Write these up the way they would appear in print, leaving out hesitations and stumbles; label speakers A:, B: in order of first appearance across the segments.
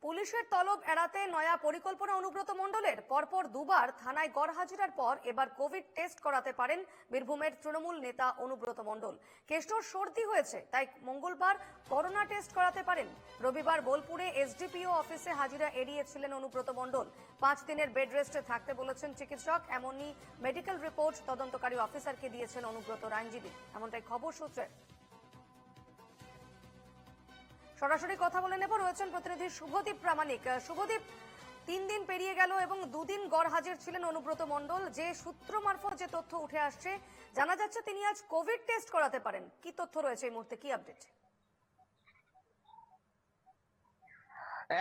A: পুলিশের তলব এড়াতে নয়া পরিকল্পনা অনুব্রত মণ্ডলের। পরপর দুবার থানায় গড় হাজিরার পর এবার কোভিড টেস্ট করাতে পারেন বীরভূমের তৃণমূল নেতা অনুব্রত মণ্ডল। কেষ্টর সর্দি হয়েছে, তাই মঙ্গলবার করোনা টেস্ট করাতে পারেন। রবিবার বোলপুরে এসডিপিও অফিসে হাজিরা এড়িয়েছিলেন অনুব্রত মণ্ডল। 5 দিনের বেড রেস্টে থাকতে বলেছেন চিকিৎসক। এমনই মেডিকেল রিপোর্ট তদন্তকারী অফিসারকে দিয়েছেন অনুব্রতর আইনজীবী, এমনটাই খবর সূত্রে। সরাসরি কথা বলে নেব, রয়েছেন প্রতিনিধি শুভদীপ প্রামাণিক। শুভদীপ, 3 দিন পেরিয়ে গেল এবং 2 দিন গড় হাজির ছিলেন অনুব্রত মণ্ডল। যে সূত্র মারফত যে তথ্য উঠে আসছে, জানা যাচ্ছে তিনি আজ কোভিড টেস্ট করাতে পারেন। কি তথ্য রয়েছে এই মুহূর্তে, কি আপডেট?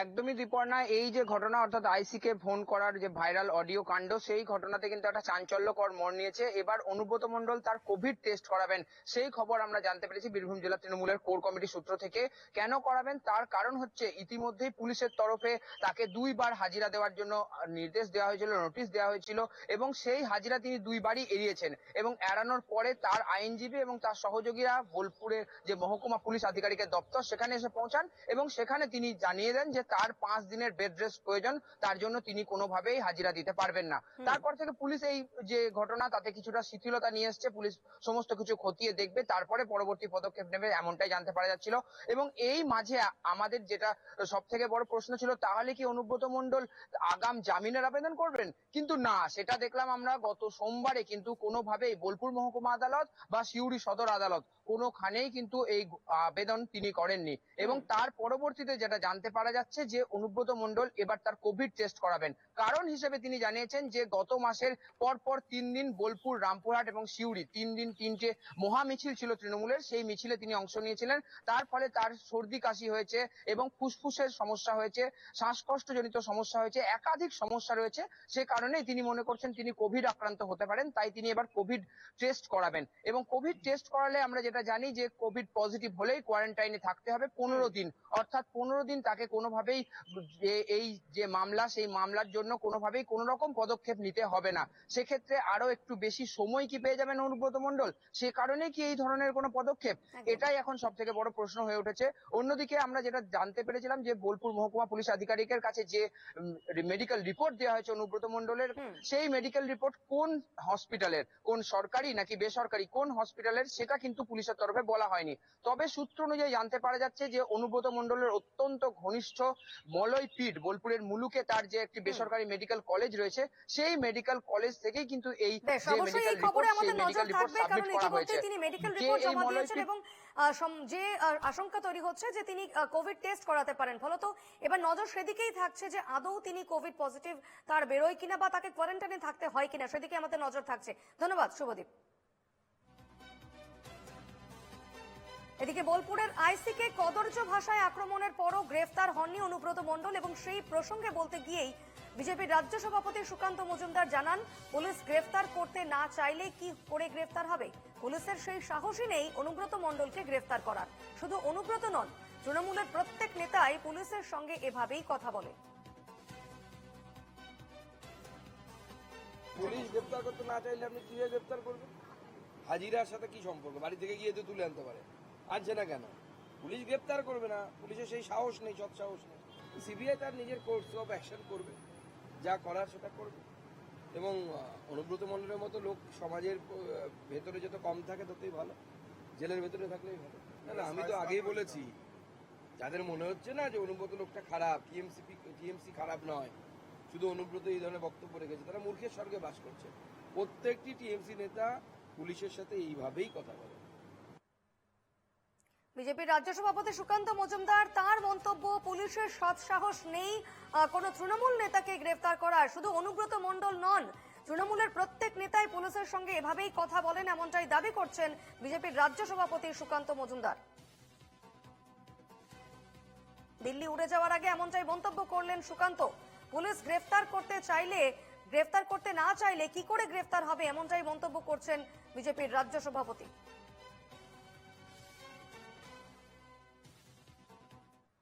B: একদমই দীপর্ণা, এই যে ঘটনা অর্থাৎ আইসি কে ফোন করার যে ভাইরাল অডিও কাণ্ড, সেই ঘটনাতে কিন্তু একটা চাঞ্চল্যকর মোড় নিয়েছে। এবার অনুব্রত মণ্ডল তার কোভিড টেস্ট করাবেন, সেই খবর আমরা জানতে পেরেছি বীরভূম জেলা তৃণমূলের কোর কমিটি সূত্র থেকে। কেন করাবেন তার কারণ হচ্ছে, ইতিমধ্যেই পুলিশের তরফে তাকে 2 বার হাজিরা দেওয়ার জন্য নির্দেশ দেওয়া হয়েছিল, নোটিশ দেওয়া হয়েছিল, এবং সেই হাজিরা তিনি 2 বারই এড়িয়েছেন। এবং এড়ানোর পরে তার আইনজীবী এবং তার সহযোগীরা বোলপুরের যে মহকুমা পুলিশ আধিকারিকের দপ্তর, সেখানে এসে পৌঁছান এবং সেখানে তিনি জানিয়ে দেন যে তার 5 দিনের বেড রেস্ট প্রয়োজন, তার জন্য তিনি কোনোভাবেই হাজিরা দিতে পারবেন না। তারপর থেকে পুলিশ এই যে ঘটনা, তাতে কিছুটা শিথিলতা নিয়ে এসছে। পুলিশ সমস্ত কিছু খতিয়ে দেখবে, তারপরে পরবর্তী পদক্ষেপ নেবে, এমনটাই জানতে পারা যাচ্ছিল। এবং এই মাঝে আমাদের যেটা সব থেকে বড় প্রশ্ন ছিল, তাহলে কি অনুব্রত মণ্ডল আগাম জামিনের আবেদন করবেন? কিন্তু না, সেটা দেখলাম আমরা গত সোমবারে কিন্তু কোনোভাবেই বোলপুর মহকুমা আদালত বা সিউড়ি সদর আদালত কোনোখানেই কিন্তু এই আবেদন তিনি করেননি। এবং তার পরবর্তীতে যেটা জানতে পারা যাচ্ছে যে অনুব্রত মণ্ডল এবার তার কোভিড টেস্ট করাবেন। কারণ হিসেবে তিনি জানিয়েছেন যে গত মাসের পরপর 3 দিন বোলপুর, রামপুরহাট এবং সিউড়ি 3 দিন 3টে মহা মিছিল ছিল তৃণমূলের, সেই মিছিলে তিনি অংশ নিয়েছিলেন। তার ফলে তার সর্দি কাশি হয়েছে এবং ফুসফুসের সমস্যা হয়েছে, শ্বাসকষ্টজনিত সমস্যা হয়েছে, একাধিক সমস্যা রয়েছে। সে কারণেই তিনি মনে করছেন তিনি কোভিড আক্রান্ত হতে পারেন, তাই তিনি এবার কোভিড টেস্ট করাবেন। এবং কোভিড টেস্ট করালে আমরা যেটা জানি যে কোভিড পজিটিভ হলেই কোয়ারেন্টাইনে থাকতে হবে 15 দিন। অর্থাৎ 15 দিন তাকে কোনোভাবেই এই যে মামলা, সেই মামলার জন্য কোনোভাবেই কোনো রকম পদক্ষেপ নিতে হবে না। সেক্ষেত্রে আরো একটু বেশি সময় কি পেয়ে যাবেন অনুব্রত মণ্ডল? সে কারণে কি এই ধরনের কোনো পদক্ষেপ? এটাই এখন সব থেকে বড় প্রশ্ন হয়ে উঠেছে। অন্যদিকে আমরা যেটা জানতে পেরেছিলাম যে বোলপুর মহকুমা পুলিশ আধিকারিকের কাছে যে মেডিকেল রিপোর্ট দেওয়া হয়েছে অনুব্রত মণ্ডলের, সেই মেডিকেল রিপোর্ট কোন হসপিটালের, কোন সরকারি নাকি বেসরকারি, কোন হসপিটালের, সেটা কিন্তু পুলিশের তরফে বলা হয়নি। তবে সূত্র অনুযায়ী জানতে পারা যাচ্ছে যে অনুব্রত মণ্ডলের অত্যন্ত ঘনিষ্ঠ মলয়পীঠ বোলপুরের মুলুকে তার যে একটি বেসরকারি মেডিকেল কলেজ রয়েছে, সেই মেডিকেল কলেজ থেকেই কিন্তু এই যে মেডিকেল রিপোর্ট, সেই মেডিকেল রিপোর্ট সাবমিট করা হয়েছে।
A: তিনি মেডিকেল রিপোর্ট জমা দিয়েছেন এবং যে আশঙ্কা তৈরি হচ্ছে যে তিনি কোভিড টেস্ট করাতে পারেন, ফলত এবার নজর সেদিকেই থাকছে যে আদৌ তিনি কোভিড পজিটিভ তার বেরোয় কিনা বা তাকে কোয়ারেন্টাইনে থাকতে হয় কিনা, সেদিকে আমাদের নজর থাকছে। ধন্যবাদ শুভদীপ। এদিকে বোলপুরের আইসি কে কদর্য ভাষায় আক্রমণের পরও গ্রেফতার হননি অনুব্রত মণ্ডল, এবং সেই প্রসঙ্গে বলতে গিয়েই বিজেপির রাজ্য সভাপতি সুকান্ত মজুমদার জানান, পুলিশ গ্রেফতার করতে না চাইলে কি করে গ্রেফতার হবে? পুলিশের সেই সাহসই নেই অনুব্রত মণ্ডলকে গ্রেফতার করার। শুধু অনুব্রত নন, তৃণমূলের প্রত্যেক নেতাই পুলিশের সঙ্গে এভাবেই কথা বলে।
C: পুলিশ গ্রেফতার করতে না চাইলে আপনি কিভাবে গ্রেফতার করবেন? হাজিরার সাথে কি সম্পর্ক? বাড়ি থেকে গিয়ে তো তুলে আনতে পারে, আনছে না কেন? পুলিশ গ্রেফতার করবে না, পুলিশের সেই সাহস নেই, সৎ সাহস নেই। সিবিআই তার নিজের কোর্স অফ অ্যাকশন করবে, যা করার সেটা করবে। এবং অনুব্রত মণ্ডলের মতো লোক সমাজের ভেতরে যত কম থাকে ততই ভালো, জেলের ভেতরে থাকলেই ভালো। না না, আমি তো আগেই বলেছি, যাদের মনে হচ্ছে না যে অনুব্রত লোকটা খারাপ, টিএমসি খারাপ নয়, শুধু অনুব্রত এই ধরনের বক্তব্য রেখেছে, তারা মূর্খের স্বর্গে বাস করছে। প্রত্যেকটি টিএমসি নেতা পুলিশের সাথে এইভাবেই কথা বলে।
A: বিজেপির রাজ্য সভাপতি সুকান্ত মজুমদার তার মন্তব্য, পুলিশের সৎ সাহস নেই কোন তৃণমূল নেতাকে গ্রেফতার করার। শুধু অনুব্রত মণ্ডল নন, তৃণমূলের প্রত্যেক নেতাই পুলিশের সঙ্গে এভাবেই কথা বলেন, এমনটাই দাবি করছেন বিজেপির রাজ্য সভাপতি সুকান্ত মজুমদার। দিল্লি উড়ে যাওয়ার আগে এমনটাই মন্তব্য করলেন সুকান্ত। পুলিশ গ্রেফতার করতে না চাইলে কি করে গ্রেফতার হবে, এমনটাই মন্তব্য করছেন বিজেপির রাজ্য সভাপতি।